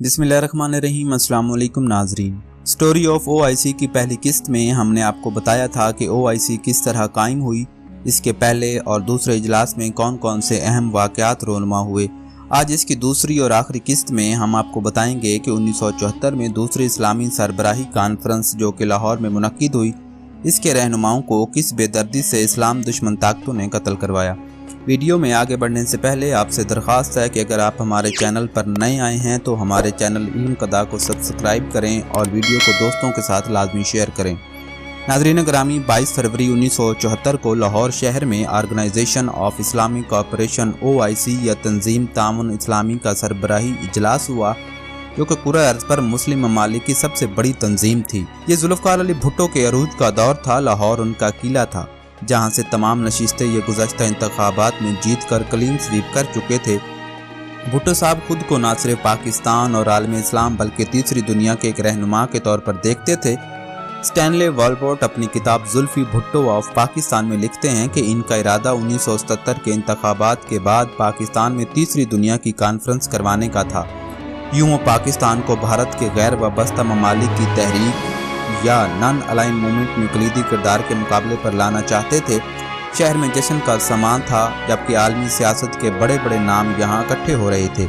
बिस्मिल्लाहिर्रहमानिर्रहीम। अस्सलाम वालेकुम नाजरीन। स्टोरी ऑफ OIC की पहली किस्त में हमने आपको बताया था कि OIC किस तरह कायम हुई, इसके पहले और दूसरे इजलास में कौन कौन से अहम वाक़यात रोनुमा हुए। आज इसकी दूसरी और आखिरी किस्त में हम आपको बताएंगे कि 1974 में दूसरी इस्लामी सरबराही कॉन्फ्रेंस जो कि लाहौर में मुनक्किद हुई, इसके रहनुमाओं को किस बेदर्दी से इस्लाम दुश्मन ताकतों ने कत्ल करवाया। वीडियो में आगे बढ़ने से पहले आपसे दरख्वास्त है कि अगर आप हमारे चैनल पर नए आए हैं तो हमारे चैनल इल्म कदा को सब्सक्राइब करें और वीडियो को दोस्तों के साथ लाजमी शेयर करें। नाज़रीन ग्रामी, 22 फरवरी 1974 को लाहौर शहर में organisation of Islamic cooperation OIC या तंजीम ताउन इस्लामी का सरबराही इजलास हुआ, जो कि पूरे अर्ज पर मुस्लिम ममालिक की सबसे बड़ी तंजीम थी। ये जुल्फ़िकार अली भुट्टो के अरूज का दौर था। लाहौर उनका किला था जहाँ से तमाम नशिस्तें ये गुज़श्ता इंतखाबात में जीत कर क्लीन स्वीप कर चुके थे। भुट्टो साहब खुद को ना सिर्फ पाकिस्तान और आलम इस्लाम बल्कि तीसरी दुनिया के एक रहनुमा के तौर पर देखते थे। स्टैनले वॉलपोर्ट अपनी किताब जुल्फी भुट्टो ऑफ पाकिस्तान में लिखते हैं कि इनका इरादा 1977 के इंतखाबात के बाद पाकिस्तान में तीसरी दुनिया की कॉन्फ्रेंस करवाने का था। यूँ वो पाकिस्तान को भारत के गैर वाबस्ता ममालिक की तहरीक या नॉन अलाइन मूवमेंट में कलीदी किरदार के मुकाबले पर लाना चाहते थे। शहर में जश्न का सामान था, जबकि आलमी सियासत के बड़े बड़े नाम यहाँ इकट्ठे हो रहे थे,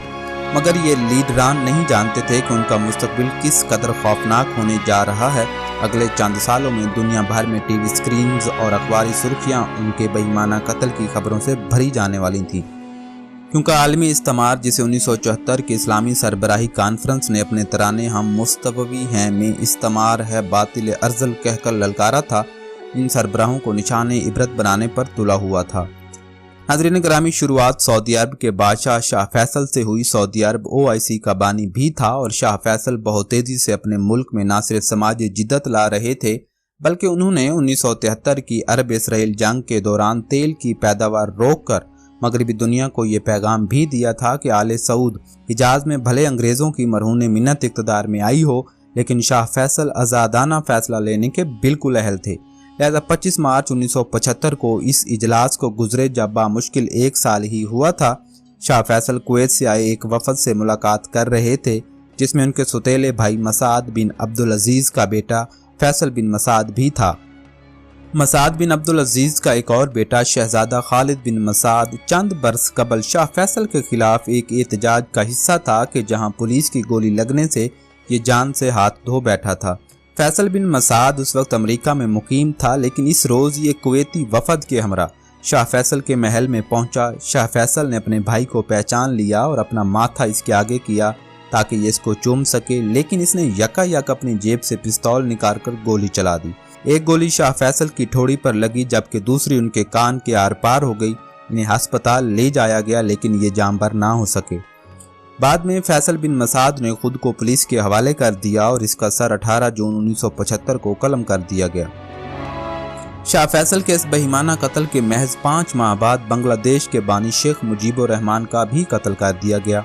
मगर ये लीडरान नहीं जानते थे कि उनका मुस्तकबिल किस कदर खौफनाक होने जा रहा है। अगले चंद सालों में दुनिया भर में टीवी स्क्रीन्स और अखबारी सुर्खियाँ उनके बेईमाना कत्ल की खबरों से भरी जाने वाली थीं, क्योंकि आलमी इस्तेमार जिसे 1974 की इस्लामी सरबराही कॉन्फ्रेंस ने अपने तराने हम मुस्तवी हैं में इस्तेमार है बातिल अर्जल कहकर ललकारा था, इन सरबराहों को निशाने इबरत बनाने पर तुला हुआ था। नाज़रीन ग्रामी, शुरुआत सऊदी अरब के बादशाह शाह फैसल से हुई। सऊदी अरब OIC का बानी भी था और शाह फैसल बहुत तेजी से अपने मुल्क में न सिर्फ समाजी जिद्दत ला रहे थे, बल्कि उन्होंने 1973 की अरब इसराइल जंग के दौरान तेल की पैदावार रोक कर मगरबी दुनिया को ये पैगाम भी दिया था कि आले सऊद हिजाज में भले अंग्रेज़ों की मरहून मिन्नत इक़्तिदार में आई हो, लेकिन शाह फैसल आज़ादाना फैसला लेने के बिल्कुल अहल थे। लिहाजा 25 मार्च 1975 को इस इजलास को गुजरे जब बामुश्किल एक साल ही हुआ था। शाह फैसल कुवैत से आए एक वफद से मुलाकात कर रहे थे, जिसमें उनके सुतेले भाई मसाद बिन अब्दुल अजीज़ का बेटा फैसल बिन मसाद भी था। मसाद बिन अब्दुल अजीज़ का एक और बेटा शहजादा खालिद बिन मसाद चंद बरस कबल शाह फैसल के खिलाफ एक एहतजाज का हिस्सा था कि जहां पुलिस की गोली लगने से ये जान से हाथ धो बैठा था। फैसल बिन मसाद उस वक्त अमेरिका में मुकीम था, लेकिन इस रोज़ ये कुवैती वफद के हमरा शाह फैसल के महल में पहुंचा। शाह फैसल ने अपने भाई को पहचान लिया और अपना माथा इसके आगे किया ताकि ये इसको चूम सके, लेकिन इसने यकायक अपनी जेब से पिस्तौल निकाल कर गोली चला दी। एक गोली शाह फैसल की ठोड़ी पर लगी, जबकि दूसरी उनके कान के आर पार हो गई। इन्हें अस्पताल ले जाया गया, लेकिन ये जानबर ना हो सके। बाद में फैसल बिन मसाद ने खुद को पुलिस के हवाले कर दिया और इसका सर 18 जून 1975 को कलम कर दिया गया। शाह फैसल के इस बेईमाना कत्ल के महज 5 माह बाद बांग्लादेश के बानी शेख मुजीबुर रहमान का भी कत्ल कर दिया गया।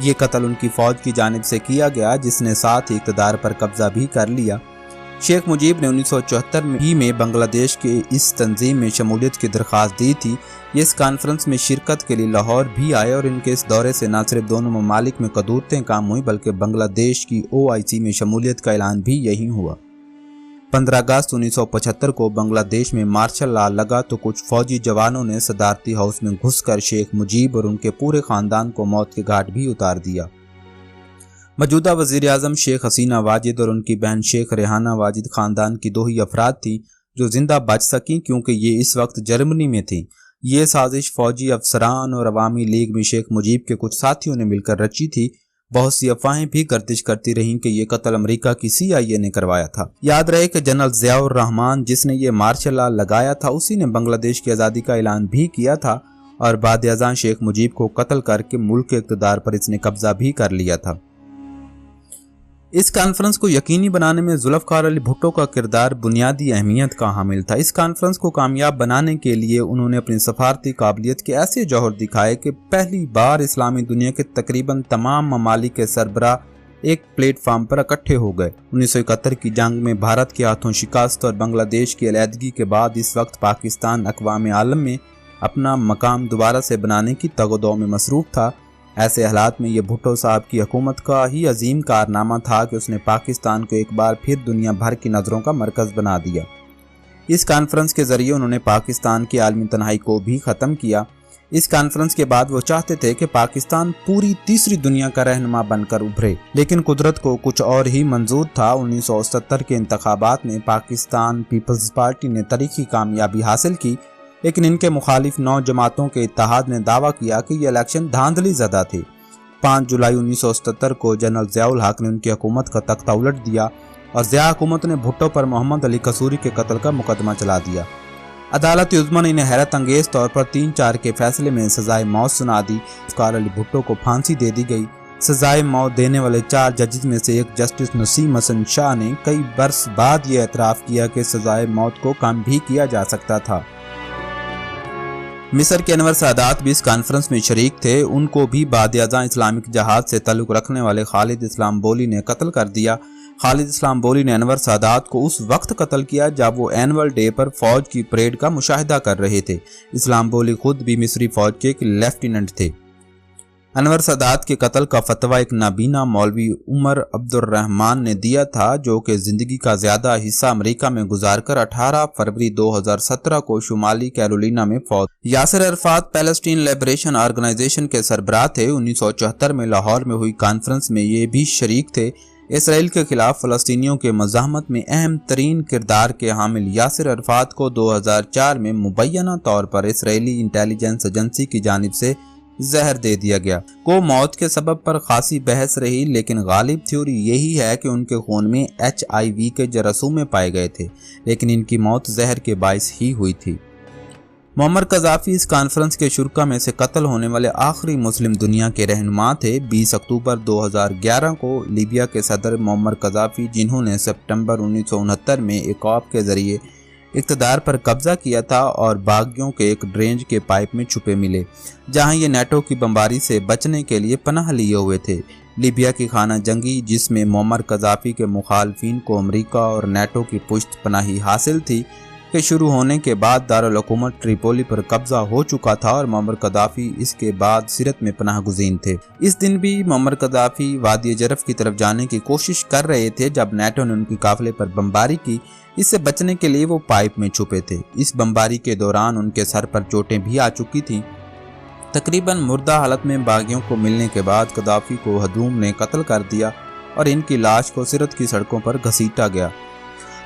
ये कत्ल उनकी फौज की जानिब से किया गया, जिसने साथ ही इक़्तिदार पर कब्जा भी कर लिया। शेख मुजीब ने 1974 में बांग्लादेश के इस तंजीम में शमूलियत की दरख्वास्त दी थी। ये इस कॉन्फ्रेंस में शिरकत के लिए लाहौर भी आए और इनके इस दौरे से न सिर्फ दोनों ममालिक में कदूरतें काम हुई, बल्कि बांग्लादेश की OIC में शमूलियत का ऐलान भी यही हुआ। 15 अगस्त 1975 को बांग्लादेश में मार्शल लॉ लगा तो कुछ फौजी जवानों ने सदारती हाउस में घुसकर शेख मुजीब और उनके पूरे ख़ानदान को मौत के घाट भी उतार दिया। मौजूदा वज़ीर आज़म शेख हसीना वाजिद और उनकी बहन शेख रेहाना वाजिद ख़ानदान की 2 ही अफराद थी जो जिंदा बच सकी, क्योंकि ये इस वक्त जर्मनी में थी। ये साजिश फौजी अफसरान और अवामी लीग में शेख मुजीब के कुछ साथियों ने मिलकर रची थी। बहुत सी अफवाहें भी गर्दिश करती रहीं कि ये कत्ल अमेरिका की CIA ने करवाया था। याद रहे कि जनरल ज़ियाउर रहमान जिसने ये मार्शल लॉ लगाया था, उसी ने बांग्लादेश की आज़ादी का ऐलान भी किया था और बाद अज़ां शेख मुजीब को कत्ल करके मुल्क के इक़्तिदार पर इसने कब्जा भी कर लिया था। इस कॉन्फ्रेंस को यकीनी बनाने में जुल्फ़िकार अली भुट्टो का किरदार बुनियादी अहमियत का हामिल था। इस कॉन्फ्रेंस को कामयाब बनाने के लिए उन्होंने अपनी सफारती काबिलियत के ऐसे जौहर दिखाए कि पहली बार इस्लामी दुनिया के तकरीबन तमाम ममालिक के सरबराह एक प्लेटफार्म पर इकट्ठे हो गए। 1971 की जंग में भारत के हाथों शिकस्त और बांग्लादेश की अलहदगी के बाद इस वक्त पाकिस्तान अक़वाम आलम में अपना मकाम दोबारा से बनाने की तगदो में मसरूफ़ था। ایسے حالات میں یہ بھٹو صاحب کی حکومت کا ہی عظیم کارنامہ تھا کہ اس نے پاکستان کو ایک بار پھر دنیا بھر کی نظروں کا مرکز بنا دیا۔ اس کانفرنس کے ذریعے انہوں نے پاکستان کی عالمی تنہائی کو بھی ختم کیا۔ اس کانفرنس کے بعد وہ چاہتے تھے کہ پاکستان پوری تیسری دنیا کا رہنما بن کر ابھرے، لیکن قدرت کو کچھ اور ہی منظور تھا۔ 1970 کے انتخابات میں پاکستان پیپلز پارٹی نے تاریخی کامیابی حاصل کی، لیکن ان کے مخالف 9 جماعتوں کے اتحاد نے دعویٰ کیا کہ یہ الیکشن دھاندلی زدہ تھے۔ 5 جولائی 1977 کو جنرل ضیاء الحق نے ان کی حکومت کا تختہ الٹ دیا اور ضیاء حکومت نے بھٹو پر محمد علی قصوری کے قتل کا مقدمہ چلا دیا۔ عدالت عظمیٰ نے انہیں حیرت انگیز طور پر 3-4 کے فیصلے میں سزائے موت سنا دی۔ افکار علی بھٹو کو پھانسی دے دی گئی۔ سزائے موت دینے والے 4 ججز میں سے ایک جسٹس نسیم حسن شاہ نے کئی برس بعد یہ اعتراف کیا کہ سزائے موت کو کم بھی کیا جا سکتا تھا۔ مصر کے انور سادات بھی اس کانفرنس میں شریک تھے۔ ان کو بھی بعد ازاں اسلامک جہاد سے تعلق رکھنے والے خالد اسلام بولی نے قتل کر دیا۔ خالد اسلام بولی نے انور سادات کو اس وقت قتل کیا جب وہ اینول ڈے پر فوج کی پریڈ کا مشاہدہ کر رہے تھے۔ اسلام بولی خود بھی مصری فوج کے ایک لیفٹیننٹ تھے۔ انور سادات کے قتل کا فتویٰ ایک نابینا مولوی عمر عبد الرحمن نے دیا تھا، جو کہ زندگی کا زیادہ حصہ امریکہ میں گزار کر 18 فروری 2017 کو شمالی کیرولینا میں فوت۔ Yasser Arafat Palestine Liberation Organisation کے سربراہ تھے۔ 1974 میں لاہور میں ہوئی کانفرنس میں یہ بھی شریک تھے۔ اسرائیل کے خلاف فلسطینیوں کے مزاحمت میں اہم ترین کردار کے حامل یاسر عرفات کو 2004 میں مبینہ طور پر اسرائیلی انٹیلیجنس ایجنسی کی جانب سے زہر دے دیا گیا۔ کو موت کے سبب پر خاصی بحث رہی، لیکن غالب تھیوری یہی ہے کہ ان کے خون میں HIV کے جراثیم پائے گئے تھے، لیکن ان کی موت زہر کے باعث ہی ہوئی تھی۔ معمر قذافی اس کانفرنس کے شرکا میں سے قتل ہونے والے آخری مسلم دنیا کے رہنما تھے۔ 20 اکتوبر 2011 کو لیبیا کے صدر معمر قذافی، جنہوں نے سپٹمبر 1969 میں ایکوپ کے ذریعے اقتدار پر قبضہ کیا تھا اور باغیوں کے ایک ڈرینج کے پائپ میں چھپے ملے، جہاں یہ نیٹو کی بمباری سے بچنے کے لیے پناہ لیے ہوئے تھے۔ لیبیا کی خانہ جنگی، جس میں معمر قذافی کے مخالفین کو امریکہ اور نیٹو کی پشت پناہی حاصل تھی، کے شروع ہونے کے بعد دارالحکومت ٹریپولی پر قبضہ ہو چکا تھا اور معمر قذافی اس کے بعد سرت میں پناہ گزین تھے۔ اس دن بھی معمر قذافی وادی جرف کی طرف جانے کی کوشش کر رہے تھے جب نیٹو نے ان کی قافلے پر بمباری کی۔ اس سے بچنے کے لیے وہ پائپ میں چھپے تھے۔ اس بمباری کے دوران ان کے سر پر چوٹیں بھی آ چکی تھیں۔ تقریباً مردہ حالت میں باغیوں کو ملنے کے بعد قذافی کو ہدوم نے قتل کر دیا اور ان کی لاش کو سرت کی سڑکوں پر گھسیٹا گیا۔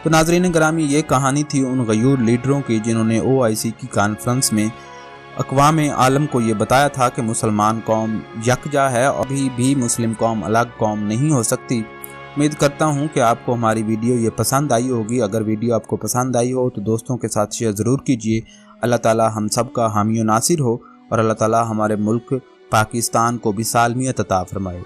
تو ناظرین گرامی، یہ کہانی تھی ان غیور لیڈروں کی جنہوں نے OIC کی کانفرنس میں اقوام عالم کو یہ بتایا تھا کہ مسلمان قوم یکجا ہے اور ابھی بھی مسلم قوم الگ قوم نہیں ہو سکتی۔ امید کرتا ہوں کہ آپ کو ہماری ویڈیو یہ پسند آئی ہوگی۔ اگر ویڈیو آپ کو پسند آئی ہو تو دوستوں کے ساتھ شیئر ضرور کیجیے۔ اللہ تعالی ہم سب کا حامی و ناصر ہو اور اللہ تعالی ہمارے ملک پاکستان کو بھی سالمیت عطا فرمائے۔